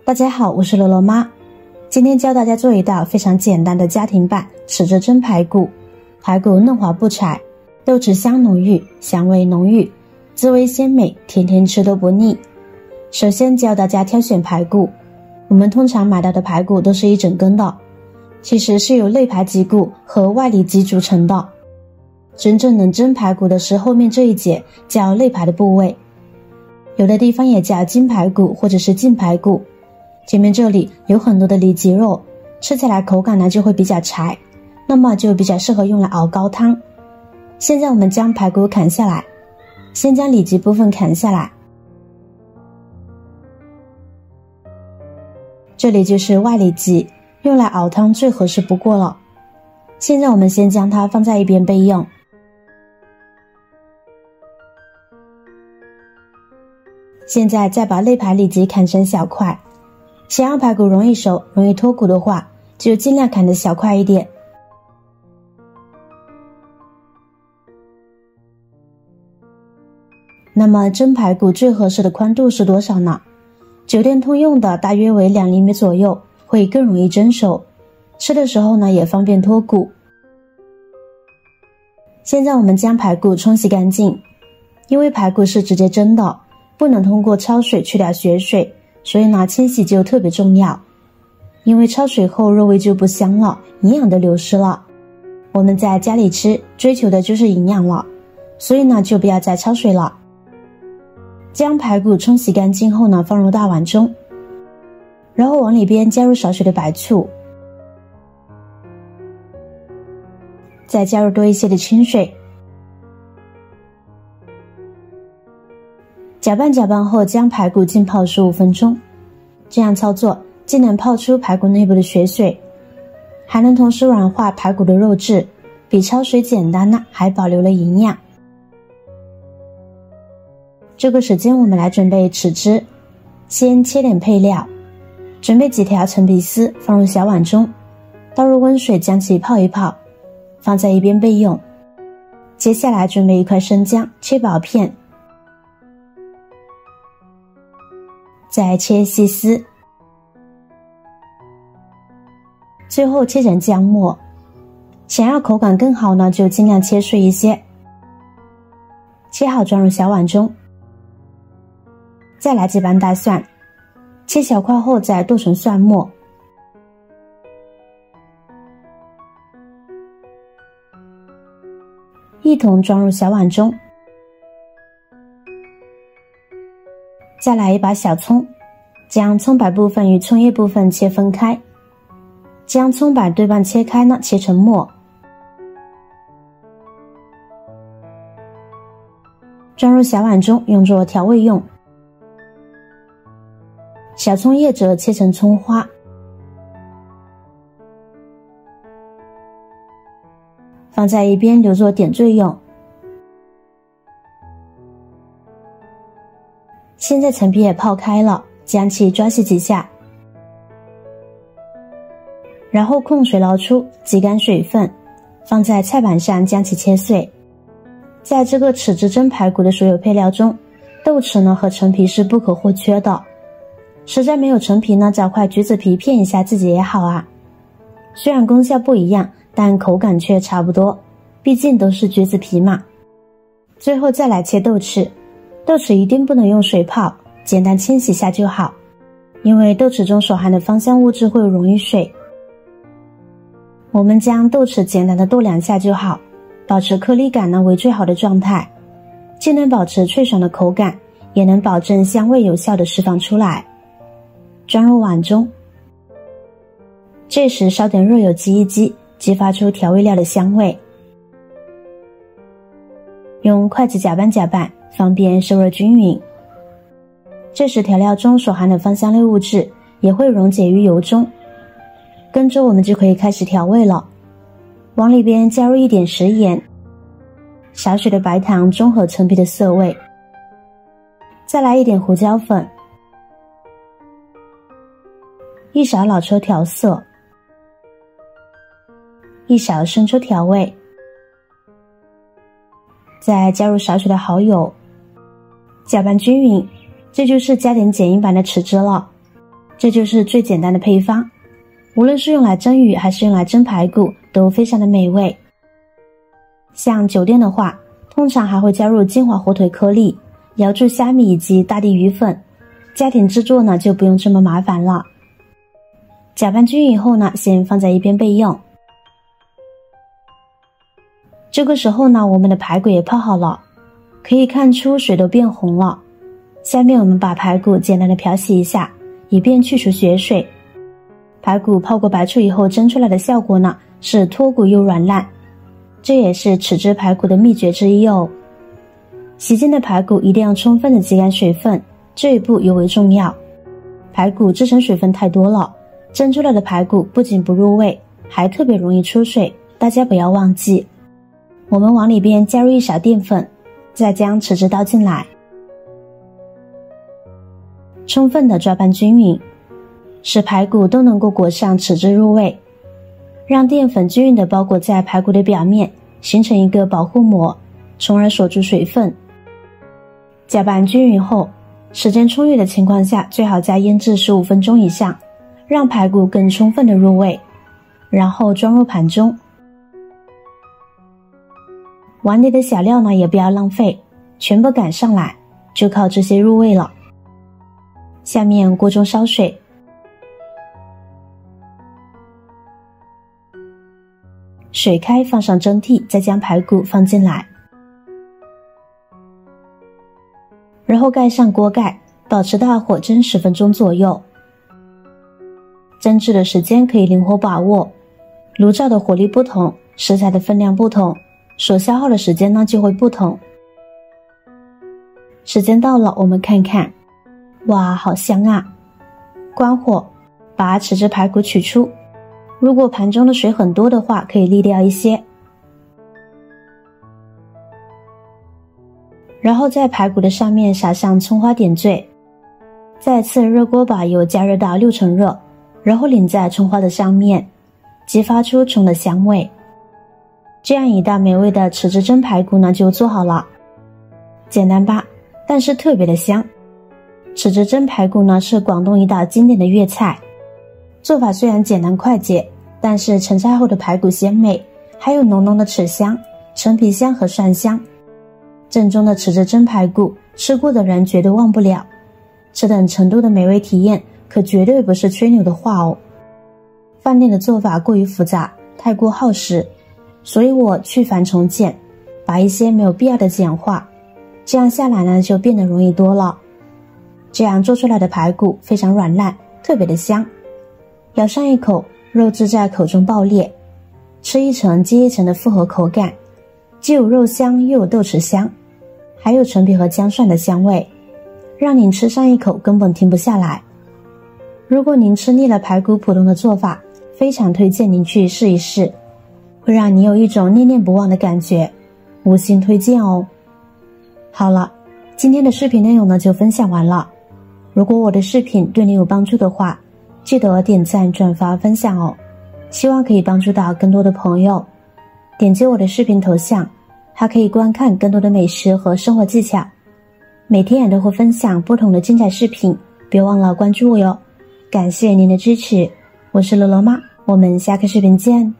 大家好，我是乐乐妈。今天教大家做一道非常简单的家庭版豉汁蒸排骨。排骨嫩滑不柴，豆豉香浓郁，香味浓郁，滋味鲜美，天天吃都不腻。首先教大家挑选排骨，我们通常买到的排骨都是一整根的，其实是由内排脊骨和外里脊组成的。真正能蒸排骨的是后面这一节，叫内排的部位，有的地方也叫筋排骨或者是净排骨。前面这里有很多的里脊肉，吃起来口感呢就会比较柴，那么就比较适合用来熬高汤。现在我们将排骨砍下来，先将里脊部分砍下来，这里就是外里脊，用来熬汤最合适不过了。现在我们先将它放在一边备用。现在再把内排里脊砍成小块，想要排骨容易熟容易脱骨的话，就尽量砍得小块一点。那么蒸排骨最合适的宽度是多少呢？酒店通用的大约为2厘米左右，会更容易蒸熟，吃的时候呢也方便脱骨。现在我们将排骨冲洗干净，因为排骨是直接蒸的，不能通过焯水去掉血水，所以呢清洗就特别重要。因为焯水后肉味就不香了，营养都流失了。我们在家里吃追求的就是营养了，所以呢就不要再焯水了。将排骨冲洗干净后呢，放入大碗中，然后往里边加入少许的白醋，再加入多一些的清水，搅拌搅拌后将排骨浸泡15分钟。这样操作既能泡出排骨内部的血水，还能同时软化排骨的肉质，比焯水简单呢，还保留了营养。这个时间我们来准备豉汁，先切点配料，准备几条陈皮丝放入小碗中，倒入温水将其泡一泡，放在一边备用。接下来准备一块生姜，切薄片，再切细丝，最后切成姜末。想要口感更好呢，就尽量切碎一些。切好装入小碗中。再来几瓣大蒜，切小块后再剁成蒜末，一同装入小碗中。再来一把小葱，将葱白部分与葱叶部分切分开，将葱白对半切开呢，切成末，装入小碗中，用作调味用。小葱叶则切成葱花，放在一边留作点缀用。现在陈皮也泡开了，将其抓洗几下，然后控水捞出，挤干水分，放在菜板上将其切碎。在这个豉汁蒸排骨的所有配料中，豆豉呢和陈皮是不可或缺的。实在没有陈皮呢，找块橘子皮片一下自己也好啊。虽然功效不一样，但口感却差不多，毕竟都是橘子皮嘛。最后再来切豆豉，豆豉一定不能用水泡，简单清洗下就好，因为豆豉中所含的芳香物质会溶于水。我们将豆豉简单的剁2下就好，保持颗粒感呢为最好的状态，既能保持脆爽的口感，也能保证香味有效的释放出来。装入碗中，这时烧点热油激一激，激发出调味料的香味。用筷子搅拌搅拌，方便收热均匀。这时调料中所含的芳香类物质也会溶解于油中。跟着我们就可以开始调味了，往里边加入一点食盐，少许的白糖中和陈皮的涩味，再来一点胡椒粉，一勺老抽调色，一勺生抽调味，再加入少许的蚝油，搅拌均匀，这就是加点简易版的豉汁了。这就是最简单的配方，无论是用来蒸鱼还是用来蒸排骨都非常的美味。像酒店的话，通常还会加入金华火腿颗粒、瑶柱虾米以及大地鱼粉，家庭制作呢就不用这么麻烦了。搅拌均匀以后呢，先放在一边备用。这个时候呢，我们的排骨也泡好了，可以看出水都变红了。下面我们把排骨简单的漂洗一下，以便去除血水。排骨泡过白醋以后蒸出来的效果呢，是脱骨又软烂，这也是豉汁排骨的秘诀之一哦。洗净的排骨一定要充分的挤干水分，这一步尤为重要。排骨制成水分太多了，蒸出来的排骨不仅不入味，还特别容易出水，大家不要忘记。我们往里边加入一勺淀粉，再将豉汁倒进来，充分的抓拌均匀，使排骨都能够裹上豉汁入味，让淀粉均匀的包裹在排骨的表面，形成一个保护膜，从而锁住水分。搅拌均匀后，时间充裕的情况下，最好加腌制15分钟以上，让排骨更充分的入味，然后装入盘中。碗里的小料呢也不要浪费，全部赶上来，就靠这些入味了。下面锅中烧水，水开放上蒸屉，再将排骨放进来，然后盖上锅盖，保持大火蒸10分钟左右。蒸制的时间可以灵活把握，炉灶的火力不同，食材的分量不同，所消耗的时间呢就会不同。时间到了，我们看看，哇，好香啊！关火，把豉汁排骨取出，如果盘中的水很多的话，可以沥掉一些。然后在排骨的上面撒上葱花点缀，再次热锅把油加热到6成热，然后淋在葱花的上面，激发出葱的香味。这样一道美味的豉汁蒸排骨呢就做好了。简单吧，但是特别的香。豉汁蒸排骨呢是广东一道经典的粤菜，做法虽然简单快捷，但是成菜后的排骨鲜美，还有浓浓的豉香、陈皮香和蒜香。正宗的豉汁蒸排骨，吃过的人绝对忘不了。这等程度的美味体验，可绝对不是吹牛的话哦。饭店的做法过于复杂，太过耗时，所以我去繁从简，把一些没有必要的简化，这样下来呢就变得容易多了。这样做出来的排骨非常软烂，特别的香，咬上一口，肉质在口中爆裂，吃一层接一层的复合口感，既有肉香又有豆豉香，还有陈皮和姜蒜的香味，让您吃上一口根本停不下来。如果您吃腻了排骨普通的做法，非常推荐您去试一试，会让你有一种念念不忘的感觉，5星推荐哦。好了，今天的视频内容呢就分享完了。如果我的视频对你有帮助的话，记得点赞、转发、分享哦，希望可以帮助到更多的朋友。点击我的视频头像，还可以观看更多的美食和生活技巧。每天也都会分享不同的精彩视频，别忘了关注我哟。感谢您的支持，我是乐乐妈，我们下个视频见。